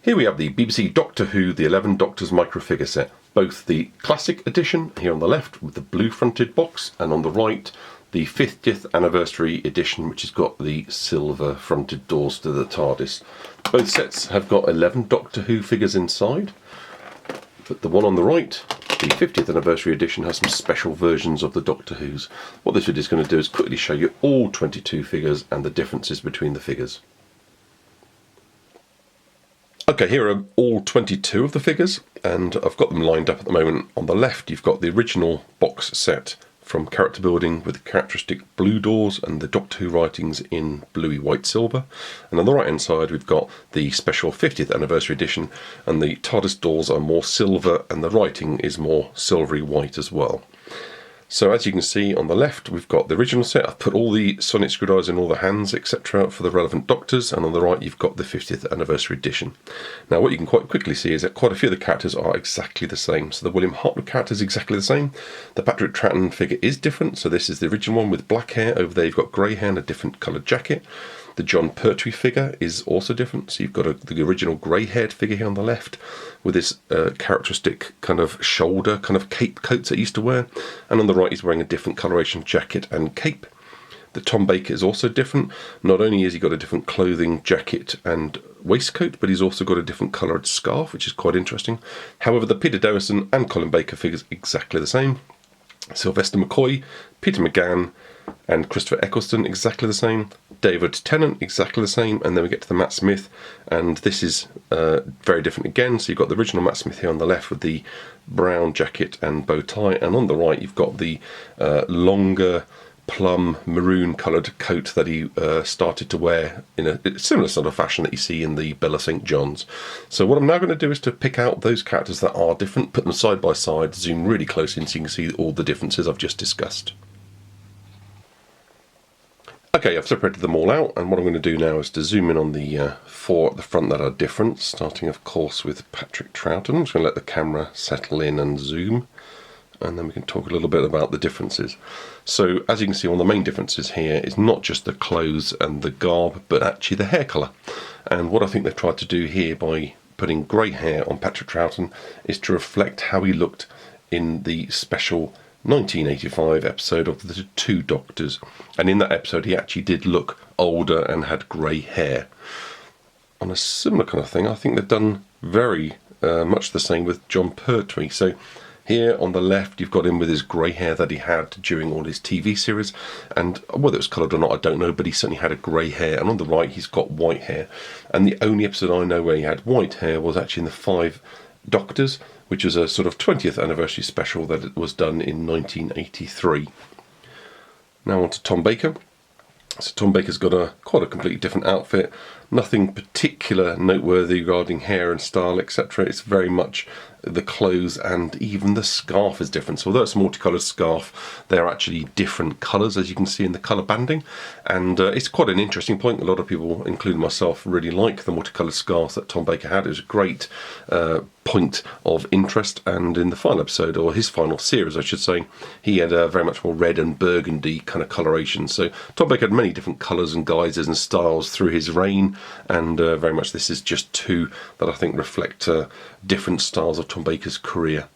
Here we have the BBC Doctor Who, the 11 Doctors microfigure set. Both the classic edition, here on the left with the blue fronted box, and on the right the 50th anniversary edition, which has got the silver fronted doors to the TARDIS. Both sets have got 11 Doctor Who figures inside, but the one on the right, the 50th anniversary edition, has some special versions of the Doctor Who's. What this video is going to do is quickly show you all 22 figures and the differences between the figures. Okay, here are all 22 of the figures, and I've got them lined up at the moment. On the left you've got the original box set from character building with the characteristic blue doors and the Doctor Who writings in bluey white silver, and on the right hand side we've got the special 50th anniversary edition, and the TARDIS doors are more silver and the writing is more silvery white as well. So as you can see on the left we've got the original set. I've put all the sonic screwdrivers in all the hands etc. for the relevant Doctors, and on the right you've got the 50th anniversary edition. Now what you can quite quickly see is that quite a few of the characters are exactly the same. So the William Hartnell character is exactly the same. The Patrick Troughton figure is different, so this is the original one with black hair. Over there you've got grey hair and a different coloured jacket. The Jon Pertwee figure is also different, so you've got the original grey-haired figure here on the left with this characteristic kind of shoulder, kind of cape coats that he used to wear, and on the right he's wearing a different coloration jacket and cape. The Tom Baker is also different. Not only has he got a different clothing, jacket and waistcoat, but he's also got a different coloured scarf, which is quite interesting. However, the Peter Davison and Colin Baker figures are exactly the same. Sylvester McCoy, Peter McGann and Christopher Eccleston exactly the same. David Tennant exactly the same, and then we get to the Matt Smith, and this is very different again. So you've got the original Matt Smith here on the left with the brown jacket and bow tie, and on the right you've got the longer plum maroon coloured coat that he started to wear in a similar sort of fashion that you see in the Bella St John's. So what I'm now going to do is to pick out those characters that are different, put them side by side, zoom really close in so you can see all the differences I've just discussed. Okay, I've separated them all out, and what I'm going to do now is to zoom in on the four at the front that are different, starting of course with Patrick Troughton. I'm just going to let the camera settle in and zoom, and then we can talk a little bit about the differences. So as you can see, one of the main differences here is not just the clothes and the garb, but actually the hair colour. And what I think they've tried to do here by putting grey hair on Patrick Troughton is to reflect how he looked in the special 1985 episode of The Two Doctors, and in that episode he actually did look older and had grey hair. On a similar kind of thing, I think they've done very much the same with Jon Pertwee. So here on the left you've got him with his grey hair that he had during all his TV series, and whether it was coloured or not I don't know, but he certainly had a grey hair, and on the right he's got white hair. And the only episode I know where he had white hair was actually in the 5 Doctors, which was a sort of 20th anniversary special that it was done in 1983. Now on to Tom Baker. So Tom Baker's got quite a completely different outfit. Nothing particular noteworthy regarding hair and style, etc. It's very much the clothes, and even the scarf is different. So although it's a multicoloured scarf, they're actually different colours, as you can see in the colour banding. And it's quite an interesting point. A lot of people, including myself, really like the multicoloured scarf that Tom Baker had. It was a great point of interest, and in the final episode, or his final series I should say, he had a very much more red and burgundy kind of coloration. So Tom Baker had many different colours and guises and styles through his reign, and very much this is just two that I think reflect different styles of Tom Baker's career.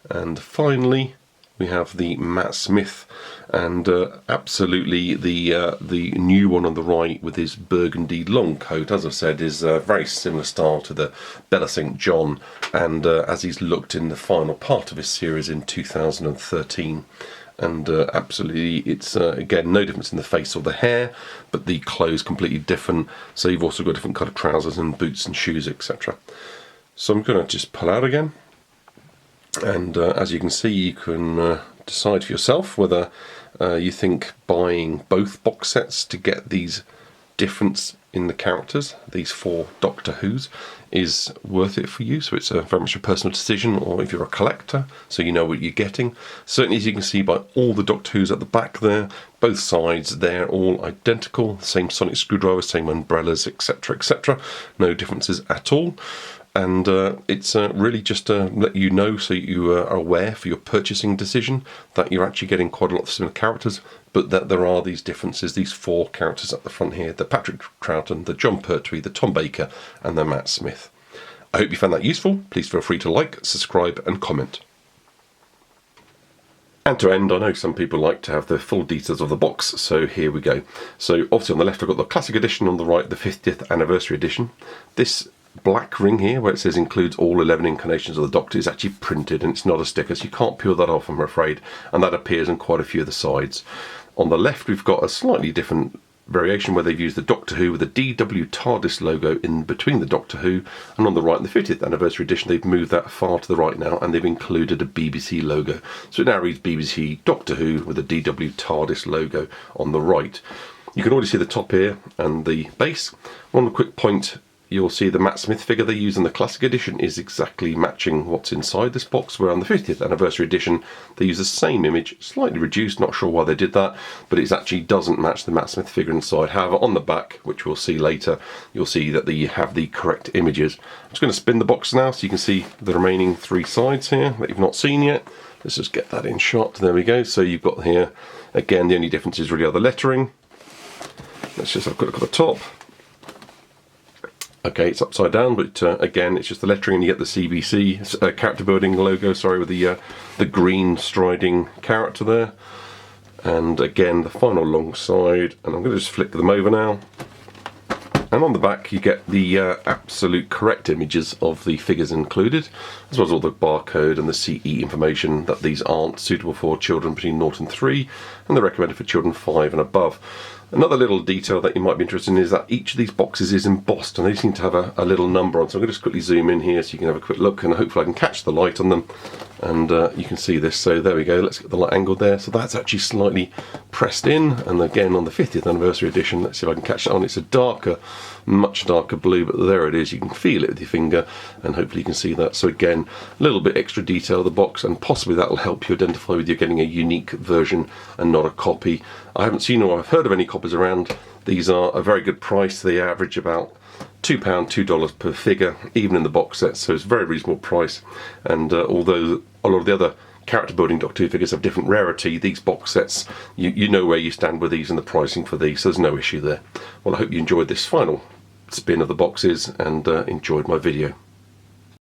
And finally we have the Matt Smith, and absolutely the new one on the right with his burgundy long coat, as I've said, is a very similar style to the Bella St John, and as he's looked in the final part of his series in 2013. And absolutely it's again no difference in the face or the hair, but the clothes completely different. So you've also got different coloured trousers and boots and shoes, etc. So I'm going to just pull out again, and as you can see you can decide for yourself whether you think buying both box sets to get these difference in the characters, these 4 Doctor Who's, is worth it for you. So it's very much a personal decision, or if you're a collector, so you know what you're getting. Certainly, as you can see by all the Doctor Who's at the back there, both sides, they're all identical, same sonic screwdrivers, same umbrellas, etc, etc, no differences at all. And it's really just to let you know, so you are aware for your purchasing decision, that you're actually getting quite a lot of similar characters, but that there are these differences, these 4 characters at the front here, the Patrick Troughton, the Jon Pertwee, the Tom Baker and the Matt Smith. I hope you found that useful. Please feel free to like, subscribe and comment. And to end, I know some people like to have the full details of the box, so here we go. So obviously on the left I've got the classic edition, on the right the 50th anniversary edition. This black ring here where it says includes all 11 incarnations of the Doctor is actually printed, and it's not a sticker, so you can't peel that off, I'm afraid, and that appears on quite a few of the sides. On the left we've got a slightly different variation where they've used the Doctor Who with the DW TARDIS logo in between the Doctor Who, and on the right in the 50th anniversary edition they've moved that far to the right now and they've included a BBC logo. So it now reads BBC Doctor Who with the DW TARDIS logo on the right. You can already see the top here and the base. One quick point, you'll see the Matt Smith figure they use in the classic edition is exactly matching what's inside this box, where on the 50th anniversary edition they use the same image, slightly reduced, not sure why they did that, but it actually doesn't match the Matt Smith figure inside. However, on the back, which we'll see later, you'll see that you have the correct images. I'm just going to spin the box now so you can see the remaining 3 sides here that you've not seen yet. Let's just get that in shot. There we go. So you've got here, again, the only difference is really are the lettering. Let's just have a quick look at the top. Okay, it's upside down, but again, it's just the lettering, and you get the CBC character building logo, sorry, with the green striding character there. And again, the final long side, and I'm going to just flip them over now. And on the back, you get the absolute correct images of the figures included, as well as all the barcode and the CE information that these aren't suitable for children between 0 and 3, and they're recommended for children 5 and above. Another little detail that you might be interested in is that each of these boxes is embossed, and they seem to have a little number on. So I'm going to just quickly zoom in here so you can have a quick look, and hopefully I can catch the light on them, and you can see this. So there we go, let's get the light angled there. So that's actually slightly pressed in, and again on the 50th anniversary edition, let's see if I can catch that on. It's a darker, much darker blue, but there it is. You can feel it with your finger, and hopefully you can see that. So again, a little bit extra detail of the box, and possibly that will help you identify whether you're getting a unique version and not a copy. I haven't seen or I've heard of any copies around. These are a very good price. They average about £2, $2 per figure, even in the box set, so it's a very reasonable price. And although a lot of the other character building Doctor Who figures have different rarity, these box sets, you know where you stand with these and the pricing for these, so there's no issue there. Well, I hope you enjoyed this final spin of the boxes and enjoyed my video.